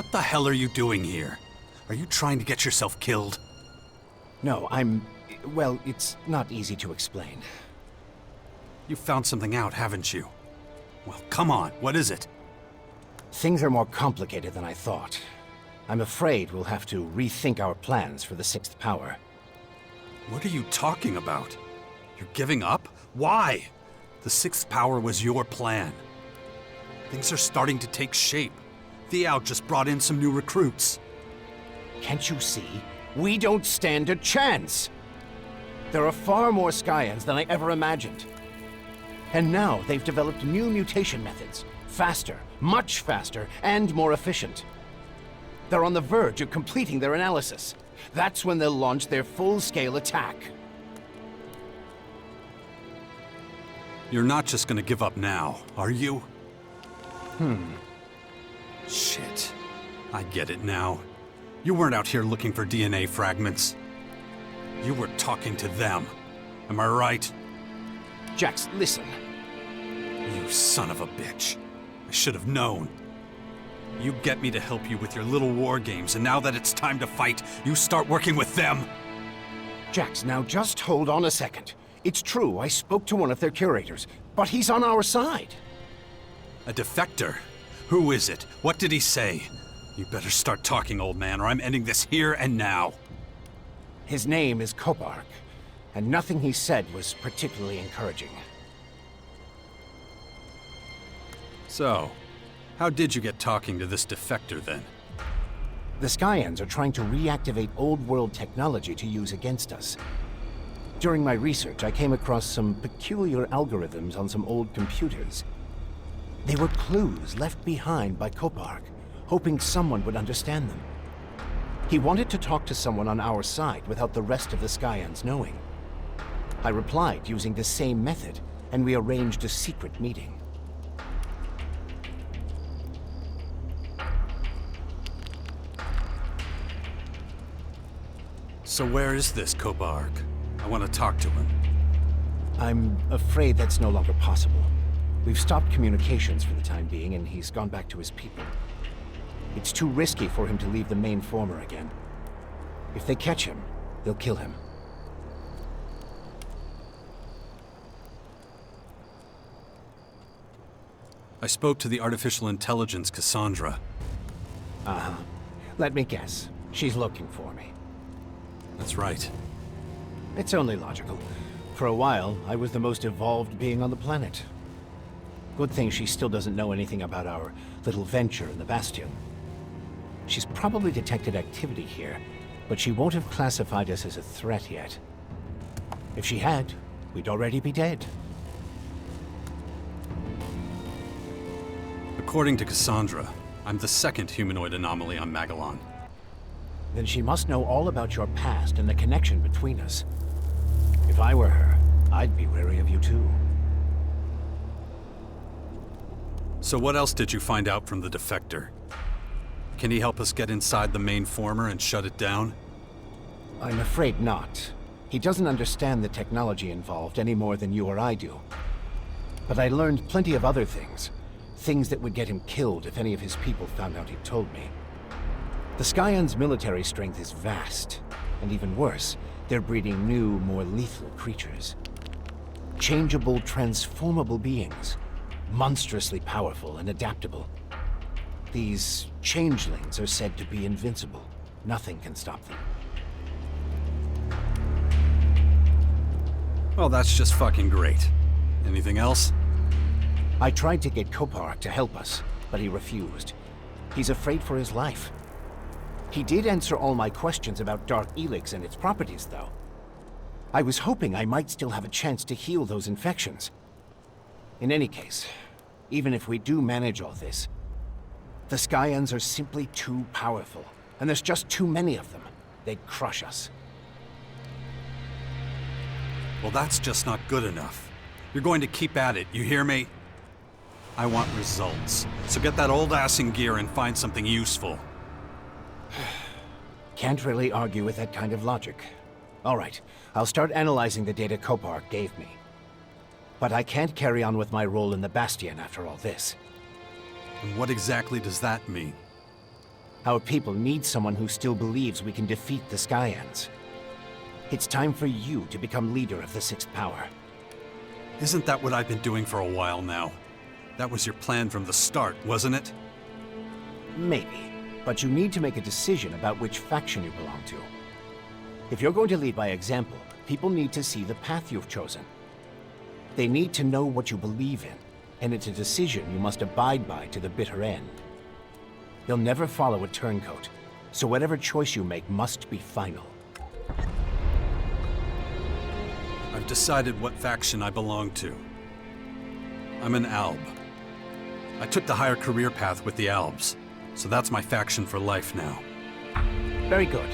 What the hell are you doing here? Are you trying to get yourself killed? No, well, it's not easy to explain. You found something out, haven't you? Well, come on, what is it? Things are more complicated than I thought. I'm afraid we'll have to rethink our plans for the sixth power. What are you talking about? You're giving up? Why? The sixth power was your plan. Things are starting to take shape. Thiao just brought in some new recruits. Can't you see? We don't stand a chance! There are far more Skyans than I ever imagined. And now they've developed new mutation methods. Faster, much faster, and more efficient. They're on the verge of completing their analysis. That's when they'll launch their full-scale attack. You're not just gonna give up now, are you? Shit. I get it now. You weren't out here looking for DNA fragments. You were talking to them. Am I right? Jax, listen. You son of a bitch. I should have known. You get me to help you with your little war games, and now that it's time to fight, you start working with them. Jax, now just hold on a second. It's true, I spoke to one of their curators, but he's on our side. A defector? Who is it? What did he say? You better start talking, old man, or I'm ending this here and now. His name is Kopark, and nothing he said was particularly encouraging. So, how did you get talking to this defector then? The Skyans are trying to reactivate old-world technology to use against us. During my research, I came across some peculiar algorithms on some old computers. They were clues left behind by Kopark, hoping someone would understand them. He wanted to talk to someone on our side without the rest of the Skyans knowing. I replied using the same method, and we arranged a secret meeting. So where is this Kopark? I want to talk to him. I'm afraid that's no longer possible. We've stopped communications for the time being, and he's gone back to his people. It's too risky for him to leave the main former again. If they catch him, they'll kill him. I spoke to the artificial intelligence Cassandra. Uh-huh. Let me guess. She's looking for me. That's right. It's only logical. For a while, I was the most evolved being on the planet. Good thing she still doesn't know anything about our little venture in the Bastion. She's probably detected activity here, but she won't have classified us as a threat yet. If she had, we'd already be dead. According to Cassandra, I'm the second humanoid anomaly on Magellan. Then she must know all about your past and the connection between us. If I were her, I'd be wary of you too. So what else did you find out from the defector? Can he help us get inside the main former and shut it down? I'm afraid not. He doesn't understand the technology involved any more than you or I do. But I learned plenty of other things. Things that would get him killed if any of his people found out he'd told me. The Skyans' military strength is vast, and even worse, they're breeding new, more lethal creatures. Changeable, transformable beings. Monstrously powerful and adaptable. These changelings are said to be invincible. Nothing can stop them. Well, that's just fucking great. Anything else? I tried to get Kopark to help us, but he refused. He's afraid for his life. He did answer all my questions about Dark ELEX and its properties, though. I was hoping I might still have a chance to heal those infections. In any case, even if we do manage all this, the Skyans are simply too powerful, and there's just too many of them. They'd crush us. Well, that's just not good enough. You're going to keep at it, you hear me? I want results. So get that old ass in gear and find something useful. Can't really argue with that kind of logic. All right, I'll start analyzing the data Kopark gave me. But I can't carry on with my role in the Bastion after all this. And what exactly does that mean? Our people need someone who still believes we can defeat the Skyans. It's time for you to become leader of the Sixth Power. Isn't that what I've been doing for a while now? That was your plan from the start, wasn't it? Maybe, but you need to make a decision about which faction you belong to. If you're going to lead by example, people need to see the path you've chosen. They need to know what you believe in, and it's a decision you must abide by to the bitter end. You'll never follow a turncoat, so whatever choice you make must be final. I've decided what faction I belong to. I'm an Alb. I took the higher career path with the Albs, so that's my faction for life now. Very good.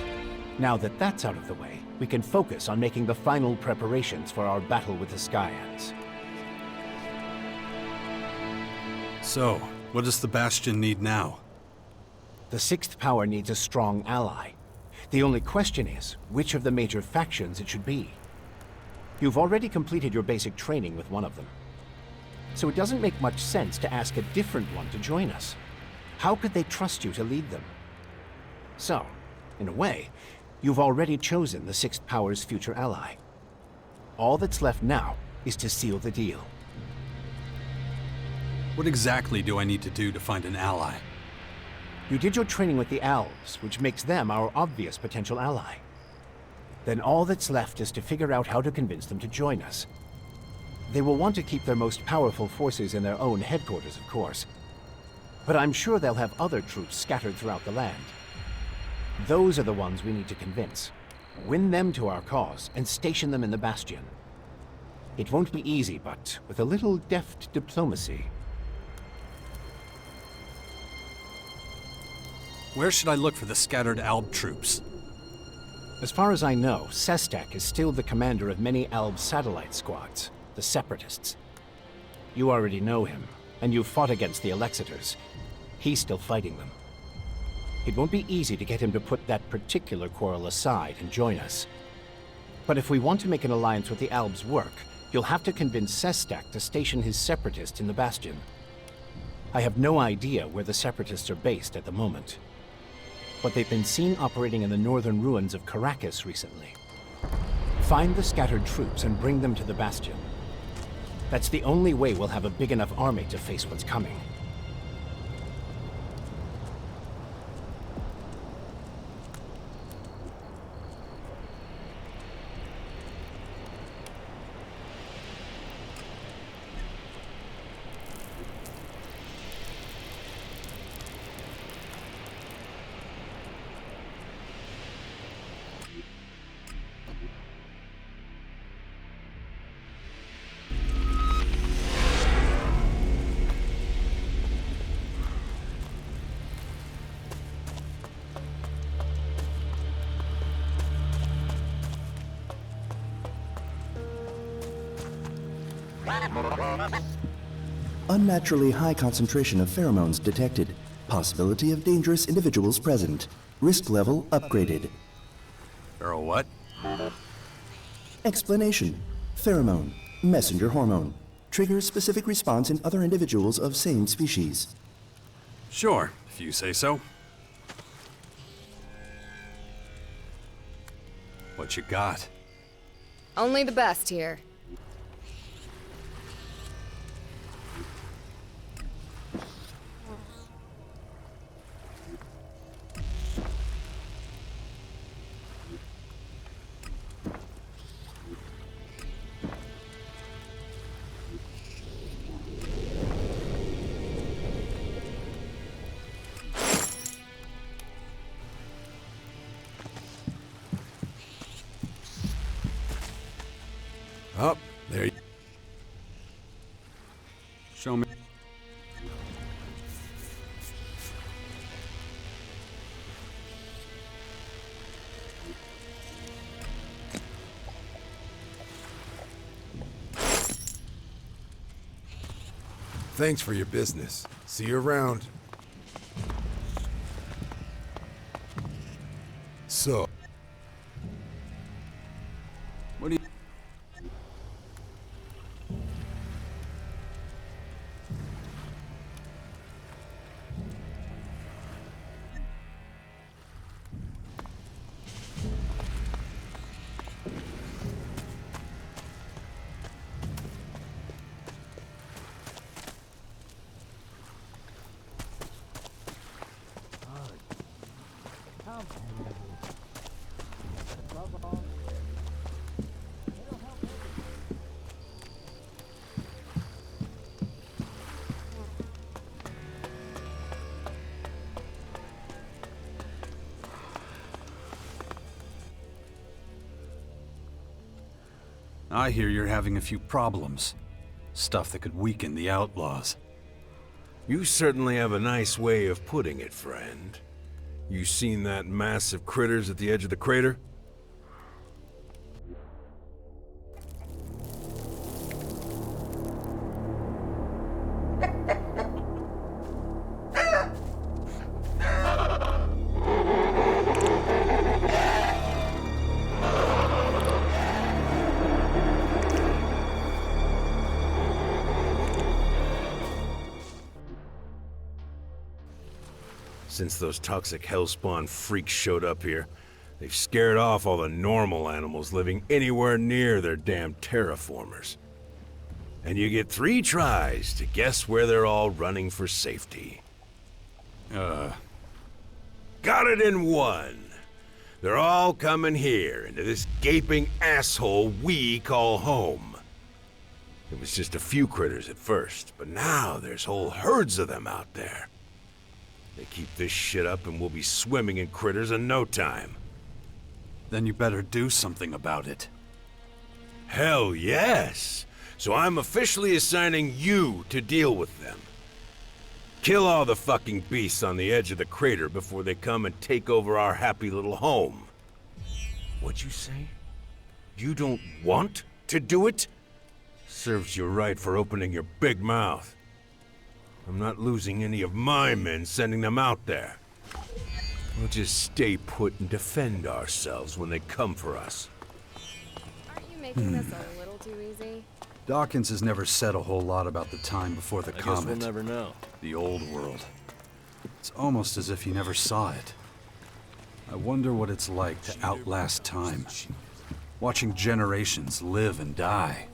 Now that that's out of the way, we can focus on making the final preparations for our battle with the Skyans. So, what does the Bastion need now? The Sixth Power needs a strong ally. The only question is, which of the major factions it should be. You've already completed your basic training with one of them. So it doesn't make much sense to ask a different one to join us. How could they trust you to lead them? So, in a way, you've already chosen the Sixth Power's future ally. All that's left now is to seal the deal. What exactly do I need to do to find an ally? You did your training with the Elves, which makes them our obvious potential ally. Then all that's left is to figure out how to convince them to join us. They will want to keep their most powerful forces in their own headquarters, of course. But I'm sure they'll have other troops scattered throughout the land. Those are the ones we need to convince. Win them to our cause and station them in the Bastion. It won't be easy, but with a little deft diplomacy. Where should I look for the scattered Alb troops? As far as I know, Sestak is still the commander of many Alb satellite squads, the Separatists. You already know him, and you've fought against the Elexiters. He's still fighting them. It won't be easy to get him to put that particular quarrel aside and join us. But if we want to make an alliance with the Albs work, you'll have to convince Sestak to station his Separatists in the Bastion. I have no idea where the Separatists are based at the moment, but they've been seen operating in the northern ruins of Caracas recently. Find the scattered troops and bring them to the Bastion. That's the only way we'll have a big enough army to face what's coming. Unnaturally high concentration of pheromones detected. Possibility of dangerous individuals present. Risk level upgraded. Or what? Explanation. Pheromone. Messenger hormone. Triggers specific response in other individuals of same species. Sure, if you say so. What you got? Only the best here. Oh, there you... Show me. Thanks for your business. See you around. So, What do you... I hear you're having a few problems. Stuff that could weaken the outlaws. You certainly have a nice way of putting it, friend. You seen that mass of critters at the edge of the crater? Since those toxic hellspawn freaks showed up here, they've scared off all the normal animals living anywhere near their damn terraformers. And you get 3 tries to guess where they're all running for safety. Got it in 1. They're all coming here, into this gaping asshole we call home. It was just a few critters at first, but now there's whole herds of them out there. They keep this shit up and we'll be swimming in critters in no time. Then you better do something about it. Hell yes! So I'm officially assigning you to deal with them. Kill all the fucking beasts on the edge of the crater before they come and take over our happy little home. What'd you say? You don't want to do it? Serves you right for opening your big mouth. I'm not losing any of my men sending them out there. We'll just stay put and defend ourselves when they come for us. Aren't you making this a little too easy? Dawkins has never said a whole lot about the time before the I comet. guess we'll never know. The old world. It's almost as if he never saw it. I wonder what it's like to outlast time. Watching generations live and die.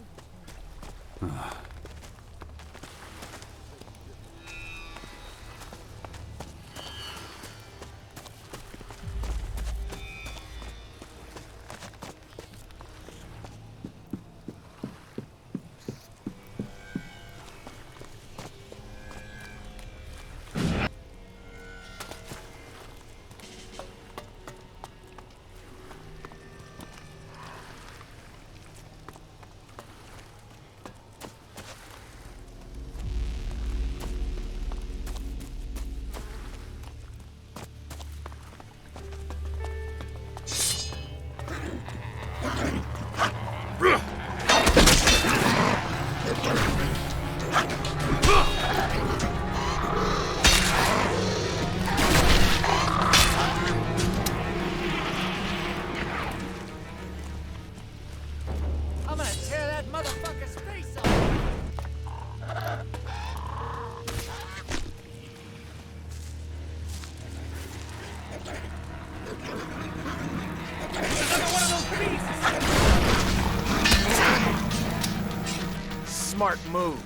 I'm gonna tear that motherfucker's face off! Another one of those beasts! Smart move.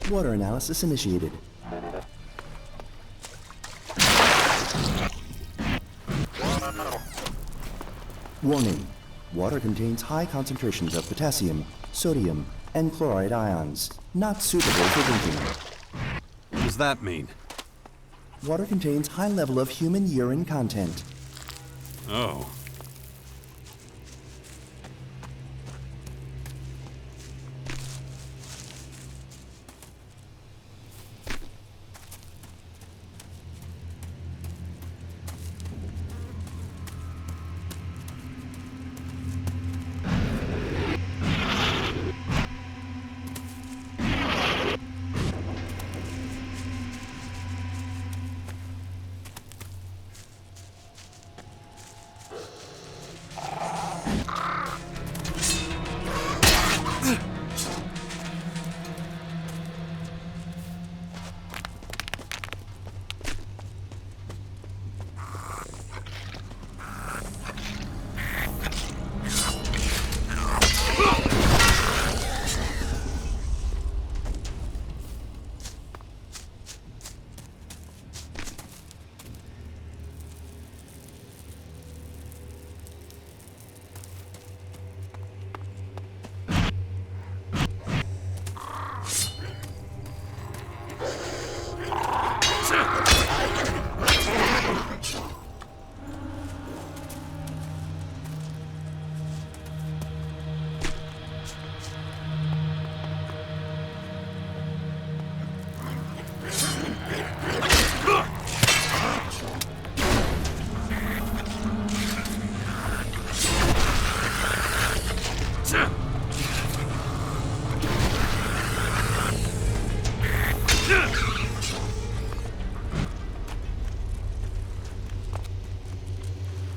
Water analysis initiated. Warning. Water contains high concentrations of potassium, sodium, and chloride ions. Not suitable for drinking. What does that mean? Water contains high level of human urine content. Oh.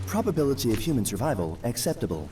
Probability of human survival acceptable.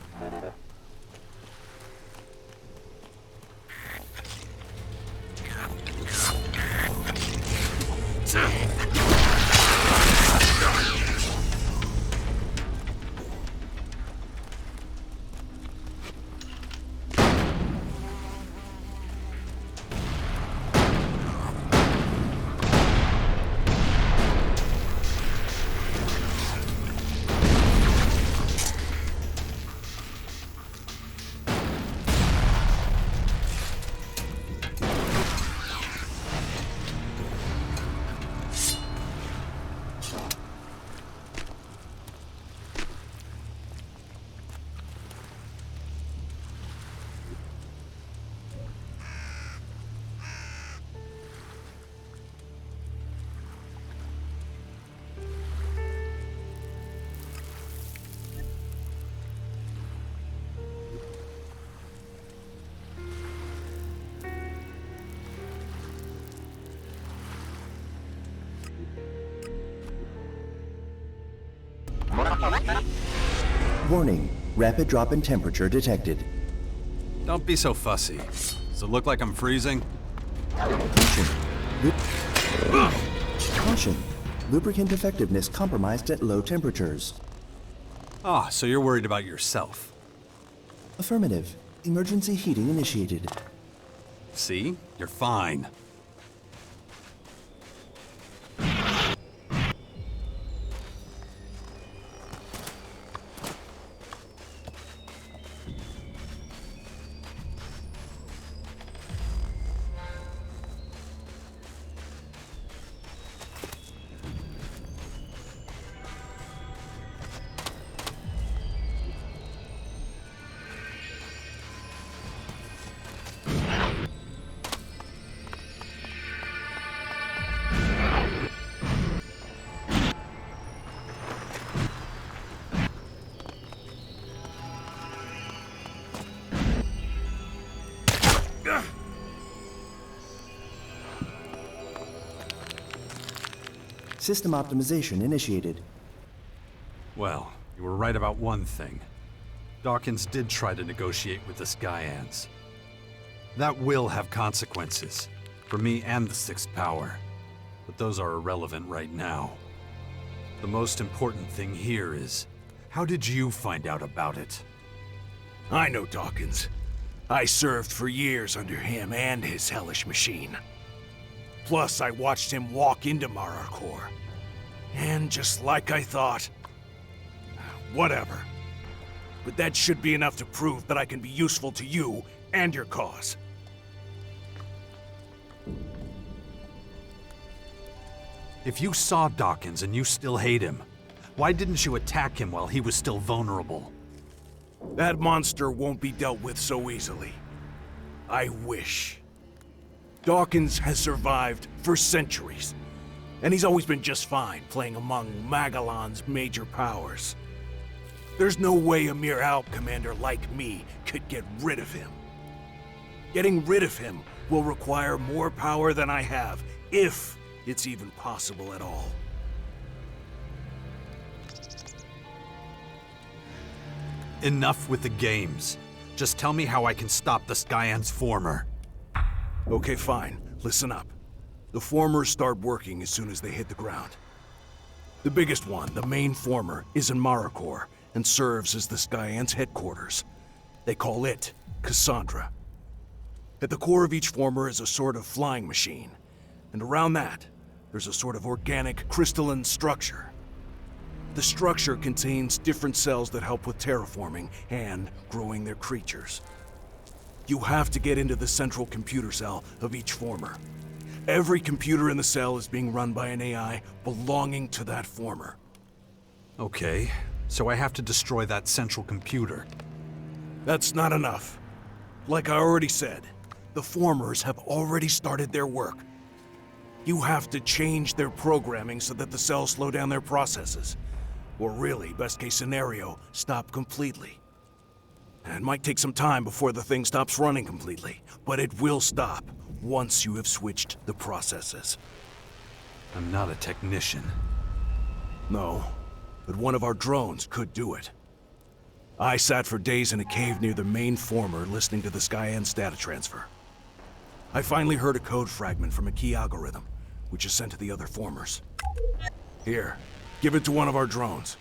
Warning, rapid drop in temperature detected. Don't be so fussy. Does it look like I'm freezing? Caution. Caution. Lubricant effectiveness compromised at low temperatures. Ah, so you're worried about yourself. Affirmative. Emergency heating initiated. See? You're fine. System optimization initiated. Well, you were right about one thing. Dawkins did try to negotiate with the Skyans. That will have consequences, for me and the Sixth Power. But those are irrelevant right now. The most important thing here is, how did you find out about it? I know Dawkins. I served for years under him and his hellish machine. Plus, I watched him walk into Mararkor. And just like I thought... Whatever. But that should be enough to prove that I can be useful to you and your cause. If you saw Dawkins and you still hate him, why didn't you attack him while he was still vulnerable? That monster won't be dealt with so easily. I wish. Dawkins has survived for centuries, and he's always been just fine playing among Magellan's major powers. There's no way a mere Alp commander like me could get rid of him. Getting rid of him will require more power than I have, if it's even possible at all. Enough with the games. Just tell me how I can stop the Skyan's former. Okay, fine. Listen up. The formers start working as soon as they hit the ground. The biggest one, the main former, is in Mararkor and serves as the Skyan's headquarters. They call it Cassandra. At the core of each former is a sort of flying machine, and around that, there's a sort of organic crystalline structure. The structure contains different cells that help with terraforming and growing their creatures. You have to get into the central computer cell of each former. Every computer in the cell is being run by an AI belonging to that former. Okay, so I have to destroy that central computer. That's not enough. Like I already said, the formers have already started their work. You have to change their programming so that the cells slow down their processes. Or really, best case scenario, stop completely. It might take some time before the thing stops running completely, but it will stop once you have switched the processes. I'm not a technician. No, but one of our drones could do it. I sat for days in a cave near the main former listening to the Skyan's data transfer. I finally heard a code fragment from a key algorithm, which is sent to the other formers. Here, give it to one of our drones.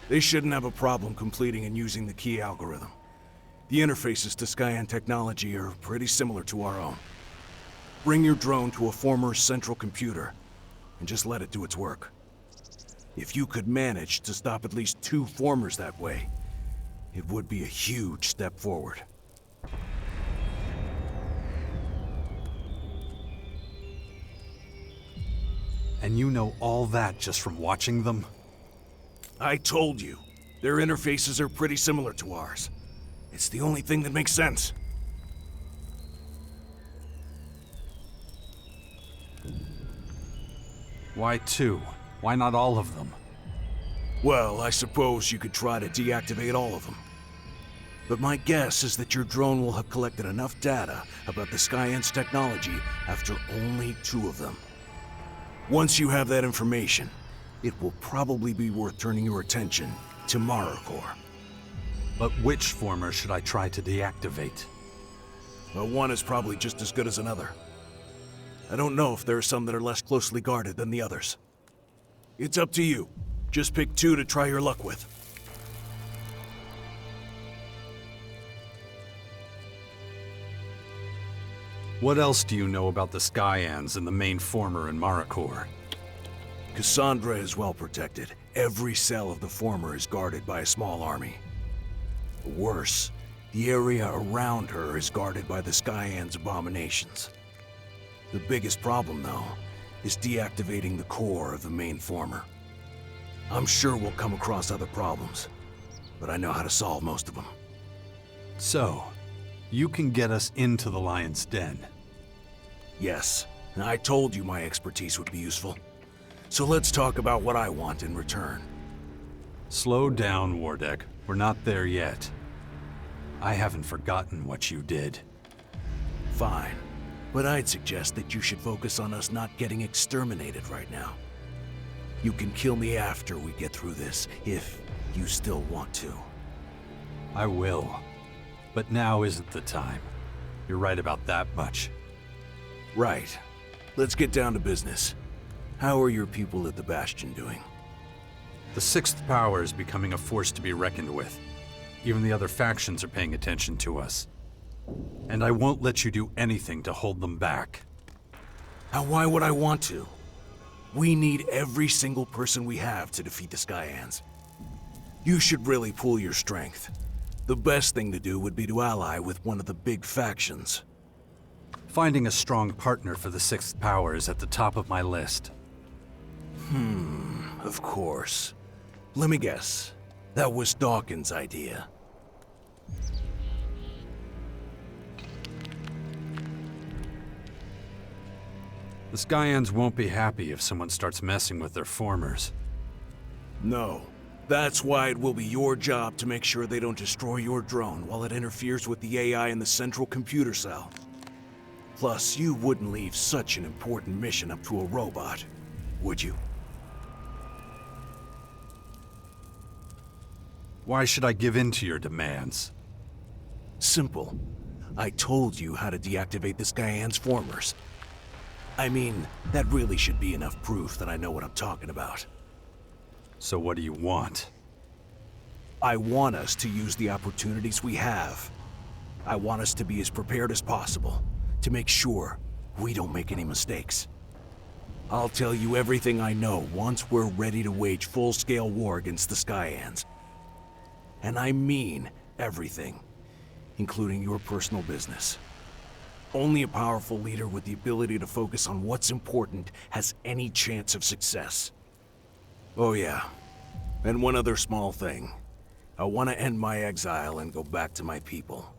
They shouldn't have a problem completing and using the key algorithm. The interfaces to Skyan technology are pretty similar to our own. Bring your drone to a former's central computer, and just let it do its work. If you could manage to stop at least 2 formers that way, it would be a huge step forward. And you know all that just from watching them? I told you, their interfaces are pretty similar to ours. It's the only thing that makes sense. Why 2? Why not all of them? Well, I suppose you could try to deactivate all of them. But my guess is that your drone will have collected enough data about the Skyan's technology after only 2 of them. Once you have that information, it will probably be worth turning your attention to Mararkor. But which former should I try to deactivate? Well, one is probably just as good as another. I don't know if there are some that are less closely guarded than the others. It's up to you. Just pick 2 to try your luck with. What else do you know about the Skyans and the main former in Mararkor? Cassandra is well protected. Every cell of the former is guarded by a small army. Worse, the area around her is guarded by the Skyan's abominations. The biggest problem, though, is deactivating the core of the main former. I'm sure we'll come across other problems, but I know how to solve most of them. So, you can get us into the Lion's Den. Yes, and I told you my expertise would be useful. So let's talk about what I want in return. Slow down, Wardek. We're not there yet. I haven't forgotten what you did. Fine, but I'd suggest that you should focus on us not getting exterminated right now. You can kill me after we get through this, if you still want to. I will. But now isn't the time. You're right about that much. Right. Let's get down to business. How are your people at the Bastion doing? The 6th Power is becoming a force to be reckoned with. Even the other factions are paying attention to us. And I won't let you do anything to hold them back. And why would I want to? We need every single person we have to defeat the Skyans. You should really pool your strength. The best thing to do would be to ally with one of the big factions. Finding a strong partner for the sixth power is at the top of my list. Of course. Let me guess. That was Dawkins' idea. The Skyans won't be happy if someone starts messing with their formers. No. That's why it will be your job to make sure they don't destroy your drone while it interferes with the AI in the central computer cell. Plus, you wouldn't leave such an important mission up to a robot, would you? Why should I give in to your demands? Simple. I told you how to deactivate this Gaian's formers. I mean, that really should be enough proof that I know what I'm talking about. So what do you want? I want us to use the opportunities we have. I want us to be as prepared as possible, to make sure we don't make any mistakes. I'll tell you everything I know once we're ready to wage full-scale war against the Skyans. And I mean everything, including your personal business. Only a powerful leader with the ability to focus on what's important has any chance of success. Oh yeah, and one other small thing. I want to end my exile and go back to my people.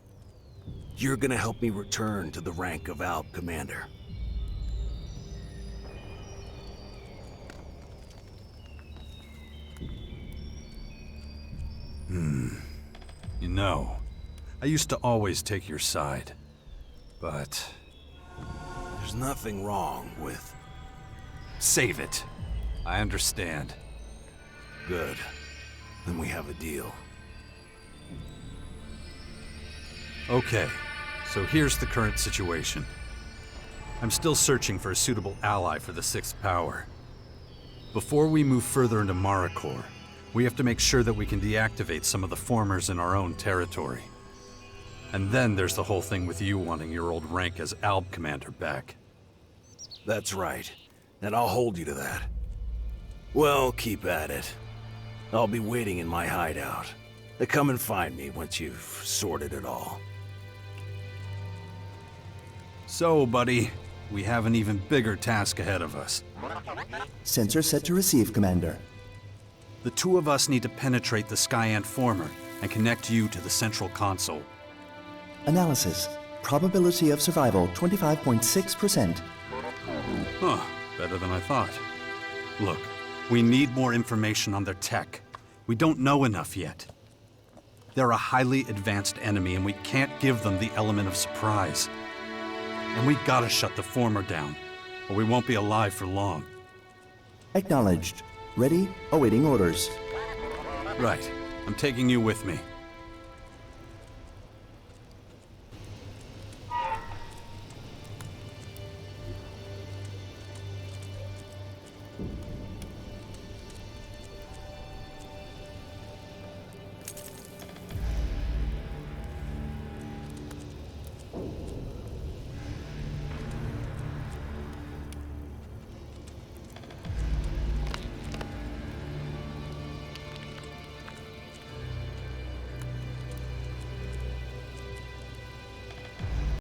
You're gonna help me return to the rank of ALB Commander. You know, I used to always take your side. But There's nothing wrong with... save it. I understand. Good. Then we have a deal. Okay, so here's the current situation. I'm still searching for a suitable ally for the sixth power. Before we move further into Maricor, we have to make sure that we can deactivate some of the formers in our own territory. And then there's the whole thing with you wanting your old rank as ALB Commander back. That's right. And I'll hold you to that. Well, keep at it. I'll be waiting in my hideout. Come and find me once you've sorted it all. So, buddy, we have an even bigger task ahead of us. Sensor set to receive, Commander. The two of us need to penetrate the Skyant former and connect you to the central console. Analysis. Probability of survival 25.6%. Huh, better than I thought. Look, we need more information on their tech. We don't know enough yet. They're a highly advanced enemy and we can't give them the element of surprise. And we gotta shut the former down, or we won't be alive for long. Acknowledged. Ready, awaiting orders. Right, I'm taking you with me.